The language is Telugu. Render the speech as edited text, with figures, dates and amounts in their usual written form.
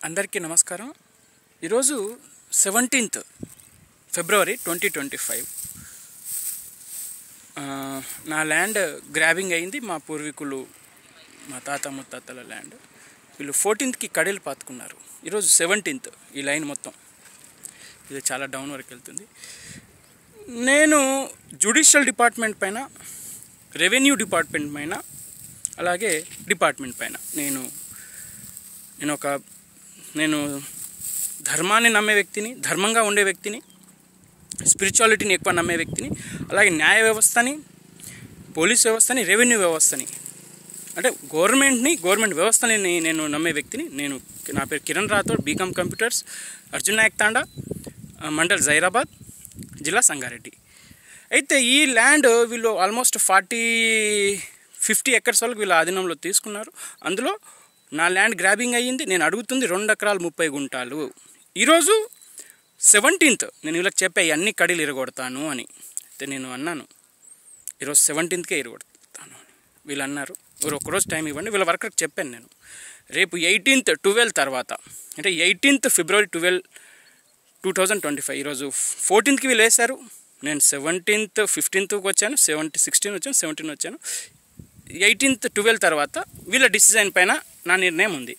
అందరికీ నమస్కారం. ఈరోజు 17th ఫిబ్రవరి 2025. నా ల్యాండ్ గ్రాబింగ్ అయింది. మా పూర్వీకులు, మా తాత ముత్తాతల ల్యాండ్. వీళ్ళు 14th కడీలు పాతుకున్నారు. ఈరోజు 17th. ఈ లైన్ మొత్తం ఇది చాలా డౌన్ వరకు వెళ్తుంది. నేను జ్యుడిషియల్ డిపార్ట్మెంట్ పైన, రెవెన్యూ డిపార్ట్మెంట్ పైన, అలాగే డిపార్ట్మెంట్ పైన నేను ధర్మాన్ని నమ్మే వ్యక్తిని, ధర్మంగా ఉండే వ్యక్తిని, స్పిరిచువాలిటీని ఎక్కువ నమ్మే వ్యక్తిని, అలాగే న్యాయ వ్యవస్థని, పోలీస్ వ్యవస్థని, రెవెన్యూ వ్యవస్థని, అంటే గవర్నమెంట్ వ్యవస్థని నేను నమ్మే వ్యక్తిని. నా పేరు కిరణ్ రాథోడ్, బీకామ్ కంప్యూటర్స్, అర్జున్ నాయక్ తాండా, మండల్ జైరాబాద్, జిల్లా సంగారెడ్డి. అయితే ఈ ల్యాండ్ వీళ్ళు ఆల్మోస్ట్ 40-50 ఎకర్స్ వరకు వీళ్ళ ఆధీనంలో తీసుకున్నారు. అందులో నా ల్యాండ్ గ్రాబింగ్ అయ్యింది. నేను అడుగుతుంది 2 ఎకరాలు 30 గుంటాలు. ఈరోజు 17th నేను వీళ్ళకి చెప్పా అన్ని కడీలు ఇరగొడతాను అని. అయితే నేను అన్నాను ఈరోజు 17th ఇరగొడతాను అని. వీళ్ళు అన్నారు ఒక్కరోజు టైం ఇవ్వండి. వీళ్ళ వర్కర్కి చెప్పాను నేను రేపు 18th 12 తర్వాత, అంటే 18th ఫిబ్రవరి 12, 2025. ఈరోజు 14th వీళ్ళు వేశారు. నేను 17th 15th వచ్చాను, 16 వచ్చాను, 17 వచ్చాను. 18th 12 తర్వాత వీళ్ళ డిసిజన్ పైన నా నిర్ణయం ఉంది.